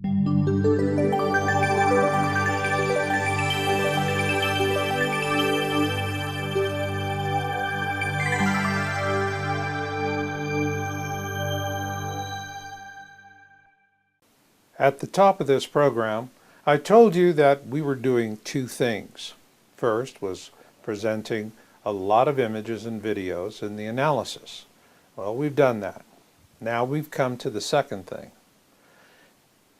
At the top of this program, I told you that we were doing two things. First was presenting a lot of images and videos in the analysis. Well, we've done that. Now we've come to the second thing,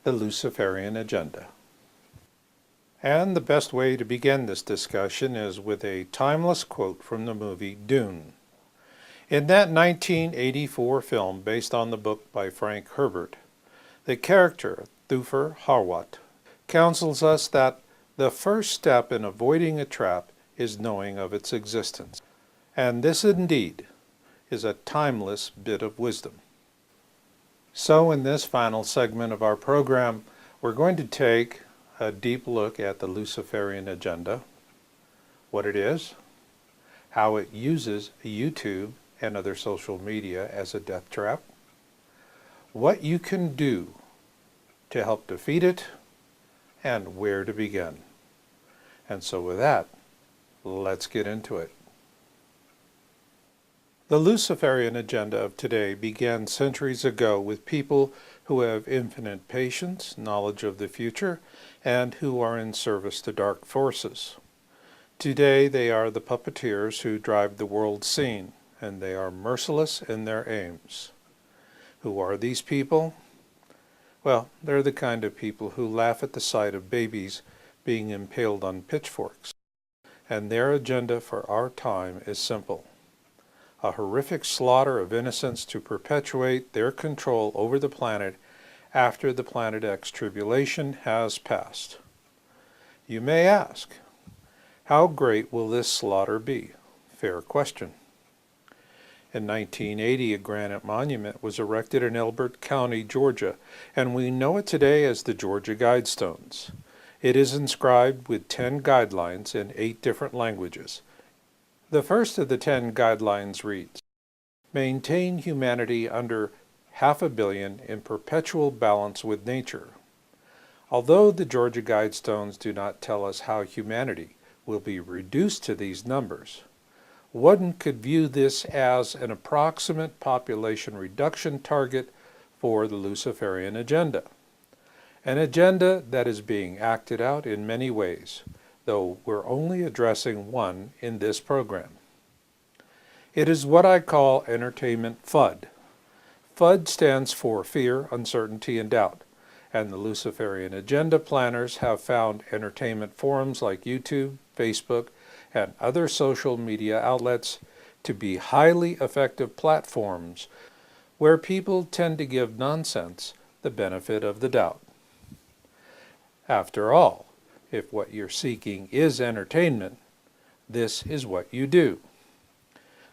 the Luciferian Agenda. And the best way to begin this discussion is with a timeless quote from the movie Dune. In that 1984 film based on the book by Frank Herbert, the character, Thufir Hawat, counsels us that the first step in avoiding a trap is knowing of its existence. And this indeed is a timeless bit of wisdom. So in this final segment of our program, we're going to take a deep look at the Luciferian Agenda, what it is, how it uses YouTube and other social media as a death trap, what you can do to help defeat it, and where to begin. And so with that, let's get into it. The Luciferian agenda of today began centuries ago with people who have infinite patience, knowledge of the future, and who are in service to dark forces. Today they are the puppeteers who drive the world scene, and they are merciless in their aims. Who are these people? Well, they're the kind of people who laugh at the sight of babies being impaled on pitchforks. And their agenda for our time is simple: a horrific slaughter of innocents to perpetuate their control over the planet after the Planet X tribulation has passed. You may ask, how great will this slaughter be? Fair question. In 1980, a granite monument was erected in Elbert County, Georgia, and we know it today as the Georgia Guidestones. It is inscribed with 10 guidelines in 8 different languages. The first of the 10 guidelines reads, "Maintain humanity under 500 million in perpetual balance with nature." Although the Georgia Guidestones do not tell us how humanity will be reduced to these numbers, one could view this as an approximate population reduction target for the Luciferian agenda. An agenda that is being acted out in many ways, though we're only addressing one in this program. It is what I call entertainment FUD. FUD stands for fear, uncertainty, and doubt, and the Luciferian agenda planners have found entertainment forums like YouTube, Facebook, and other social media outlets to be highly effective platforms where people tend to give nonsense the benefit of the doubt. After all, if what you're seeking is entertainment, this is what you do.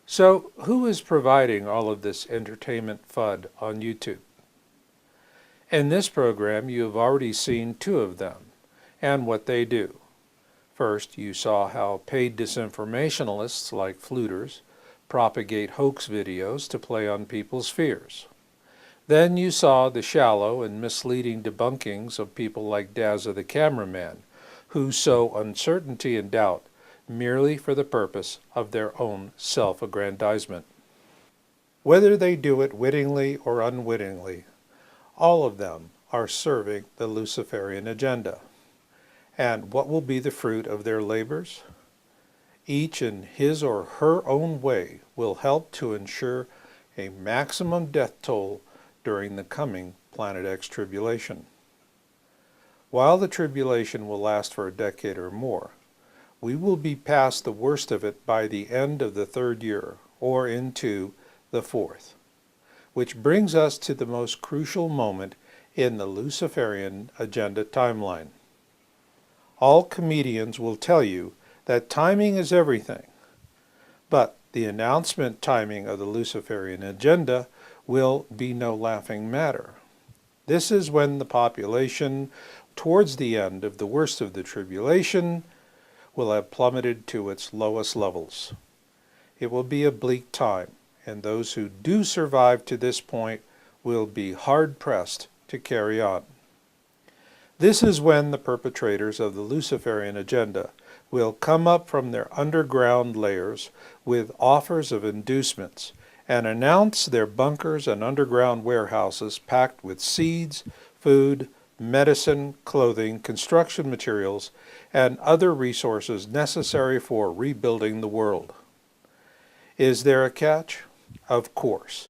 So who is providing all of this entertainment FUD on YouTube? In this program, you have already seen 2 of them and what they do. First, you saw how paid disinformationalists like fluters propagate hoax videos to play on people's fears. Then you saw the shallow and misleading debunkings of people like Dazza the cameraman, who sow uncertainty and doubt merely for the purpose of their own self-aggrandizement. Whether they do it wittingly or unwittingly, all of them are serving the Luciferian agenda. And what will be the fruit of their labors? Each in his or her own way will help to ensure a maximum death toll during the coming Planet X tribulation. While the tribulation will last for a decade or more, we will be past the worst of it by the end of the 3rd year, or into the 4th. Which brings us to the most crucial moment in the Luciferian agenda timeline. All comedians will tell you that timing is everything, but the announcement timing of the Luciferian agenda will be no laughing matter. This is when the population, towards the end of the worst of the tribulation, will have plummeted to its lowest levels. It will be a bleak time, and those who do survive to this point will be hard-pressed to carry on. This is when the perpetrators of the Luciferian agenda will come up from their underground layers with offers of inducements and announce their bunkers and underground warehouses packed with seeds, food, medicine, clothing, construction materials, and other resources necessary for rebuilding the world. Is there a catch? Of course.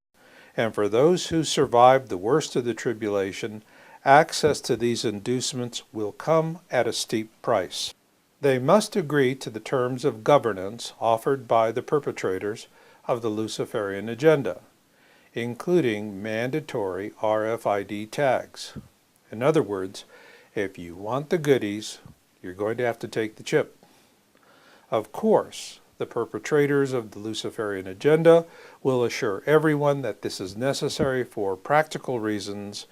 And for those who survived the worst of the tribulation, access to these inducements will come at a steep price. They must agree to the terms of governance offered by the perpetrators of the Luciferian agenda, including mandatory RFID tags. In other words, if you want the goodies, you're going to have to take the chip. Of course, the perpetrators of the Luciferian agenda will assure everyone that this is necessary for practical reasons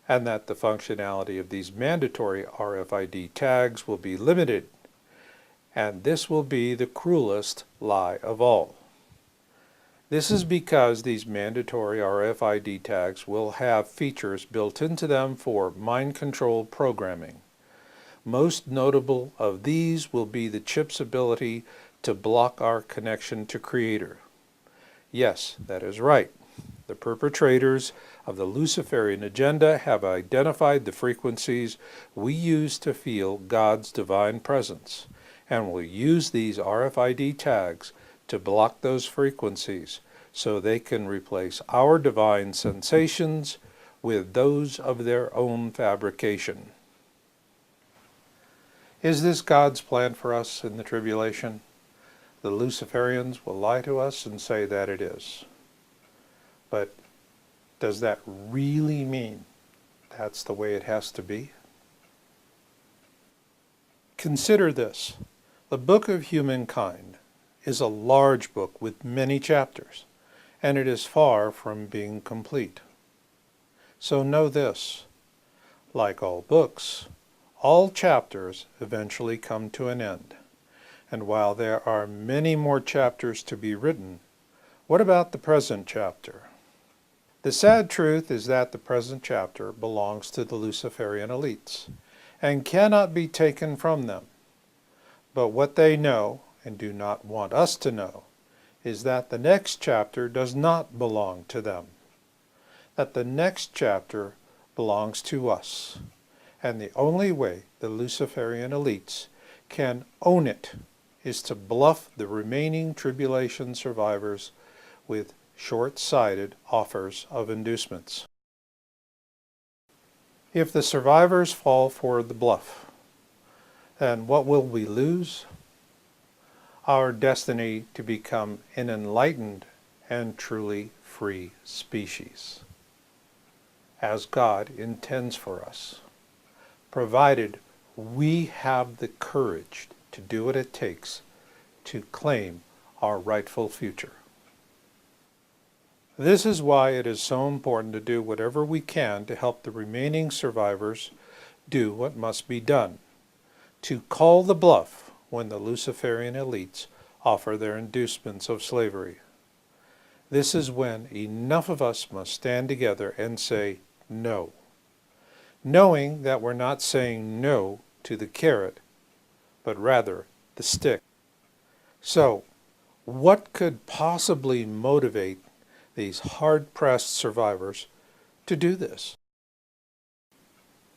and that the functionality of these mandatory RFID tags will be limited. And this will be the cruelest lie of all. This is because these mandatory RFID tags will have features built into them for mind control programming. Most notable of these will be the chip's ability to block our connection to Creator. Yes, that is right. The perpetrators of the Luciferian agenda have identified the frequencies we use to feel God's divine presence, and will use these RFID tags to block those frequencies so they can replace our divine sensations with those of their own fabrication. Is this God's plan for us in the tribulation? The Luciferians will lie to us and say that it is. But does that really mean that's the way it has to be? Consider this. The Book of Humankind is a large book with many chapters, and it is far from being complete. So know this, like all books, all chapters eventually come to an end. And while there are many more chapters to be written, what about the present chapter? The sad truth is that the present chapter belongs to the Luciferian elites and cannot be taken from them. But what they know, and do not want us to know, is that the next chapter does not belong to them. That the next chapter belongs to us. And the only way the Luciferian elites can own it is to bluff the remaining tribulation survivors with short-sighted offers of inducements. If the survivors fall for the bluff, then what will we lose? Our destiny to become an enlightened and truly free species, as God intends for us, provided we have the courage to do what it takes to claim our rightful future. This is why it is so important to do whatever we can to help the remaining survivors do what must be done, to call the bluff when the Luciferian elites offer their inducements of slavery. This is when enough of us must stand together and say no, knowing that we're not saying no to the carrot, but rather the stick. So, what could possibly motivate these hard-pressed survivors to do this?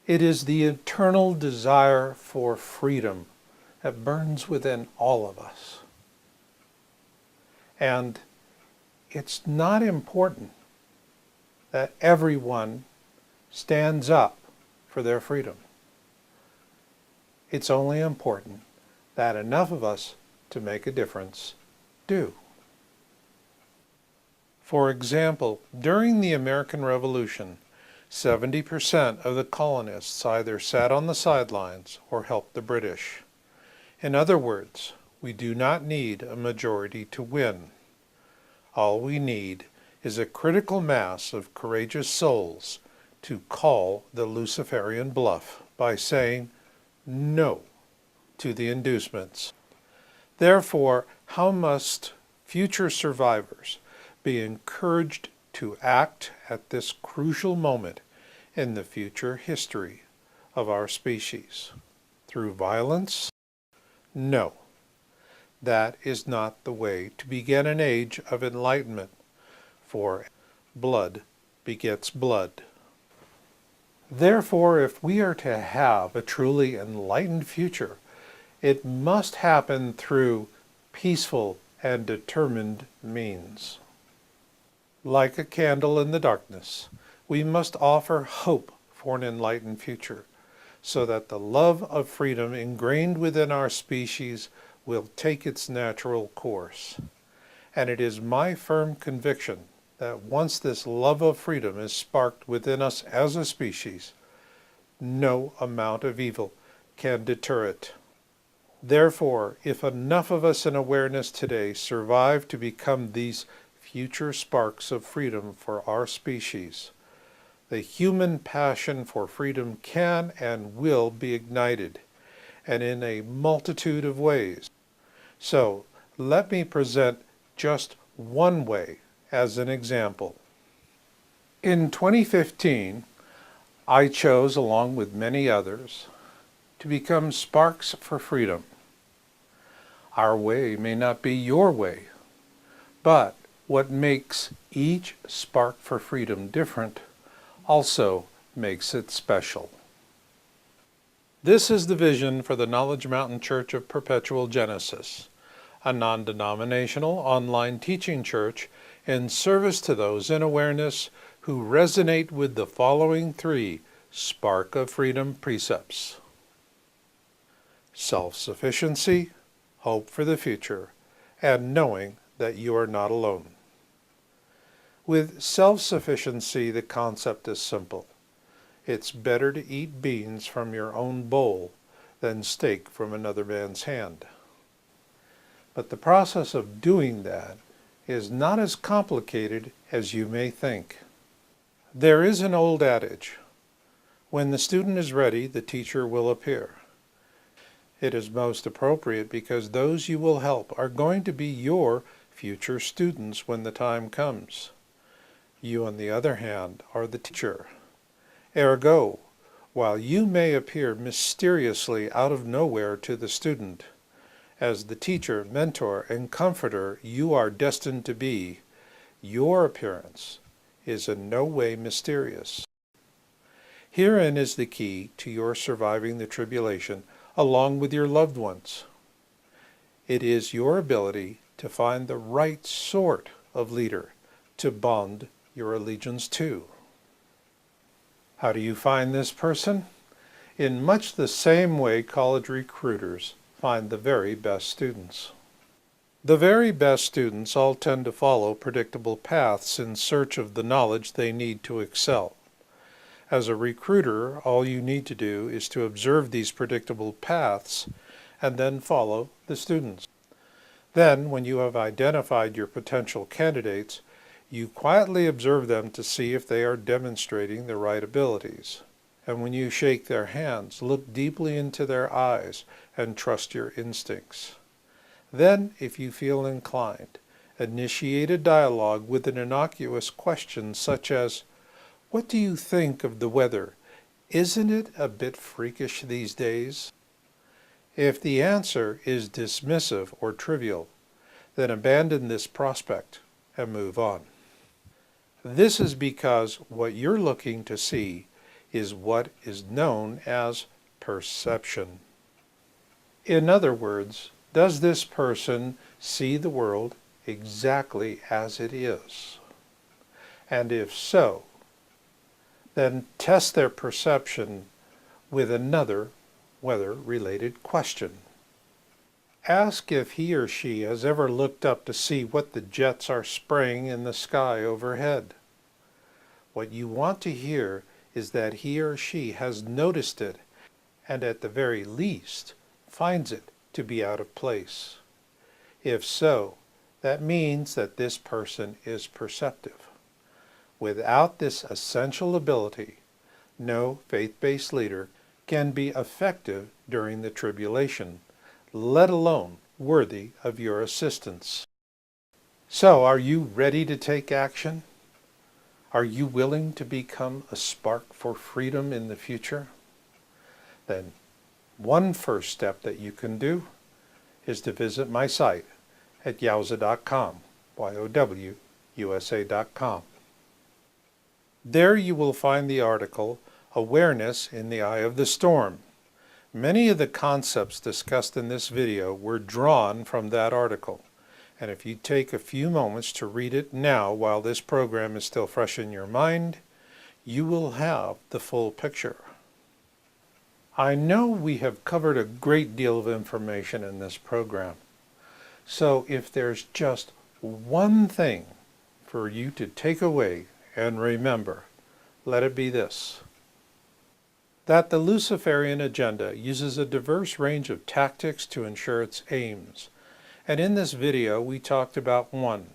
It is the eternal desire for freedom that burns within all of us. And it's not important that everyone stands up for their freedom. It's only important that enough of us to make a difference do. For example, during the American Revolution, 70% of the colonists either sat on the sidelines or helped the British. In other words, we do not need a majority to win. All we need is a critical mass of courageous souls to call the Luciferian bluff by saying no to the inducements. Therefore, how must future survivors be encouraged to act at this crucial moment in the future history of our species. Through violence? No, that is not the way to begin an age of enlightenment, for blood begets blood. Therefore, if we are to have a truly enlightened future, it must happen through peaceful and determined means. Like a candle in the darkness, we must offer hope for an enlightened future, so that the love of freedom ingrained within our species will take its natural course. And it is my firm conviction that once this love of freedom is sparked within us as a species, no amount of evil can deter it. Therefore, if enough of us in awareness today survive to become these future sparks of freedom for our species, the human passion for freedom can and will be ignited, and in a multitude of ways. So, let me present just one way as an example. In 2015, I chose, along with many others, to become sparks for freedom. Our way may not be your way, but what makes each spark for freedom different also makes it special. This is the vision for the Knowledge Mountain Church of Perpetual Genesis, a non-denominational online teaching church in service to those in awareness who resonate with the following 3 Spark of Freedom precepts: self-sufficiency, hope for the future, and knowing that you are not alone. With self-sufficiency, the concept is simple. It's better to eat beans from your own bowl than steak from another man's hand. But the process of doing that is not as complicated as you may think. There is an old adage, when the student is ready, the teacher will appear. It is most appropriate because those you will help are going to be your future students when the time comes. You, on the other hand, are the teacher. Ergo, while you may appear mysteriously out of nowhere to the student, as the teacher, mentor, and comforter you are destined to be, your appearance is in no way mysterious. Herein is the key to your surviving the tribulation along with your loved ones. It is your ability to find the right sort of leader to bond your allegiance to. How do you find this person? In much the same way college recruiters find the very best students. The very best students all tend to follow predictable paths in search of the knowledge they need to excel. As a recruiter, all you need to do is to observe these predictable paths and then follow the students. Then, when you have identified your potential candidates, you quietly observe them to see if they are demonstrating the right abilities. And when you shake their hands, look deeply into their eyes and trust your instincts. Then, if you feel inclined, initiate a dialogue with an innocuous question such as, "What do you think of the weather? Isn't it a bit freakish these days?" If the answer is dismissive or trivial, then abandon this prospect and move on. This is because what you're looking to see is what is known as perception. In other words, does this person see the world exactly as it is? And if so, then test their perception with another weather-related question. Ask if he or she has ever looked up to see what the jets are spraying in the sky overhead. What you want to hear is that he or she has noticed it, and at the very least finds it to be out of place. If so, that means that this person is perceptive. Without this essential ability, no faith-based leader can be effective during the tribulation, let alone worthy of your assistance. So, are you ready to take action? Are you willing to become a spark for freedom in the future? then one first step that you can do is to visit my site at yowza.com, YOWUSA.com. There you will find the article, Awareness in the Eye of the Storm. Many of the concepts discussed in this video were drawn from that article, and if you take a few moments to read it now while this program is still fresh in your mind, you will have the full picture. I know we have covered a great deal of information in this program, so if there's just one thing for you to take away and remember, let it be this: that the Luciferian agenda uses a diverse range of tactics to ensure its aims. And in this video we talked about one,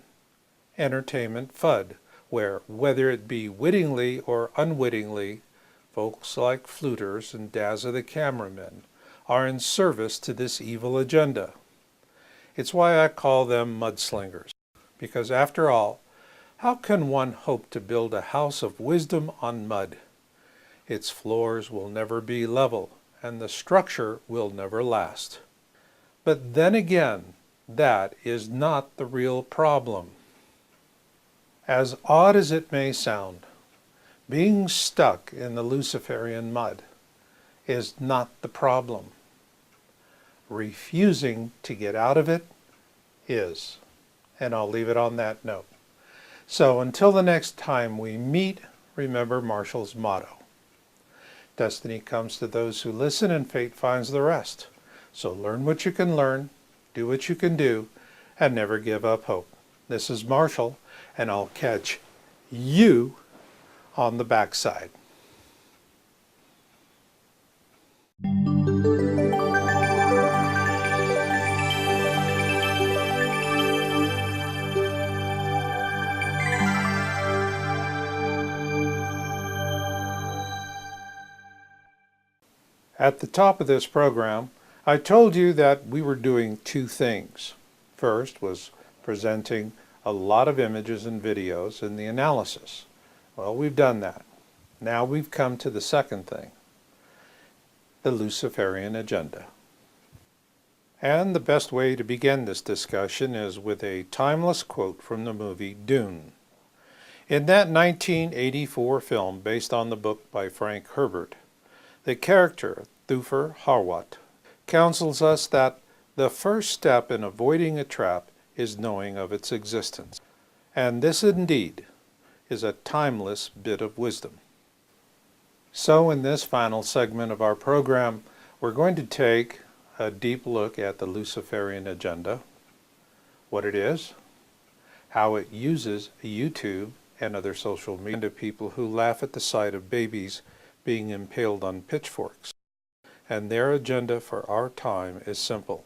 entertainment FUD, where whether it be wittingly or unwittingly, folks like fluters and Dazza the cameraman are in service to this evil agenda. It's why I call them mudslingers, because after all, how can one hope to build a house of wisdom on mud? Its floors will never be level, and the structure will never last. But then again, that is not the real problem. As odd as it may sound, being stuck in the Luciferian mud is not the problem. Refusing to get out of it is. And I'll leave it on that note. So until the next time we meet, remember Marshall's motto: destiny comes to those who listen, and fate finds the rest. So learn what you can learn, do what you can do, and never give up hope. This is Marshall, and I'll catch you on the backside. At the top of this program, I told you that we were doing two things. First was presenting a lot of images and videos in the analysis. Well, we've done that. Now we've come to the second thing, the Luciferian agenda. And the best way to begin this discussion is with a timeless quote from the movie Dune. In that 1984 film based on the book by Frank Herbert, the character, Thufir Hawat, counsels us that the first step in avoiding a trap is knowing of its existence. And this indeed is a timeless bit of wisdom. So in this final segment of our program, we're going to take a deep look at the Luciferian agenda, what it is, how it uses YouTube and other social media to people who laugh at the sight of babies being impaled on pitchforks. And their agenda for our time is simple: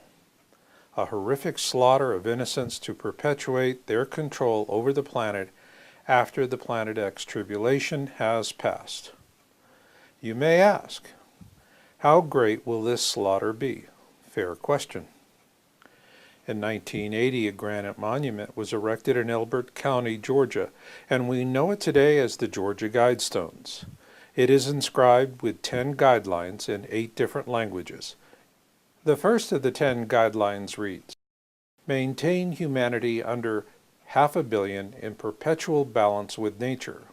a horrific slaughter of innocents to perpetuate their control over the planet after the Planet X tribulation has passed. You may ask, how great will this slaughter be? Fair question. In 1980, a granite monument was erected in Elbert County, Georgia, and we know it today as the Georgia Guidestones. It is inscribed with 10 guidelines in 8 different languages. The first of the 10 guidelines reads, "Maintain humanity under 500 million in perpetual balance with nature."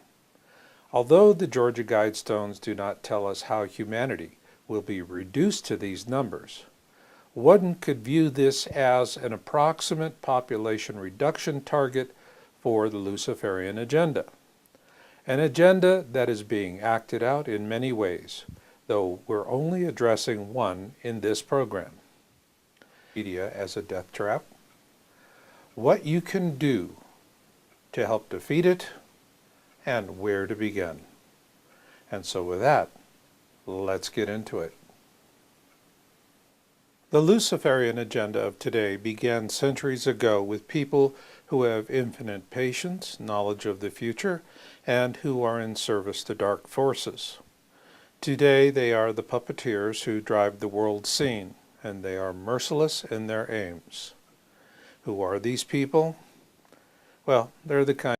Although the Georgia Guidestones do not tell us how humanity will be reduced to these numbers, one could view this as an approximate population reduction target for the Luciferian agenda. An agenda that is being acted out in many ways, though we're only addressing one in this program. Media as a death trap, what you can do to help defeat it, and where to begin. And so with that, let's get into it. The Luciferian agenda of today began centuries ago with people who have infinite patience, knowledge of the future, and who are in service to dark forces. Today they are the puppeteers who drive the world scene, and they are merciless in their aims. Who are these people? Well, they're the kind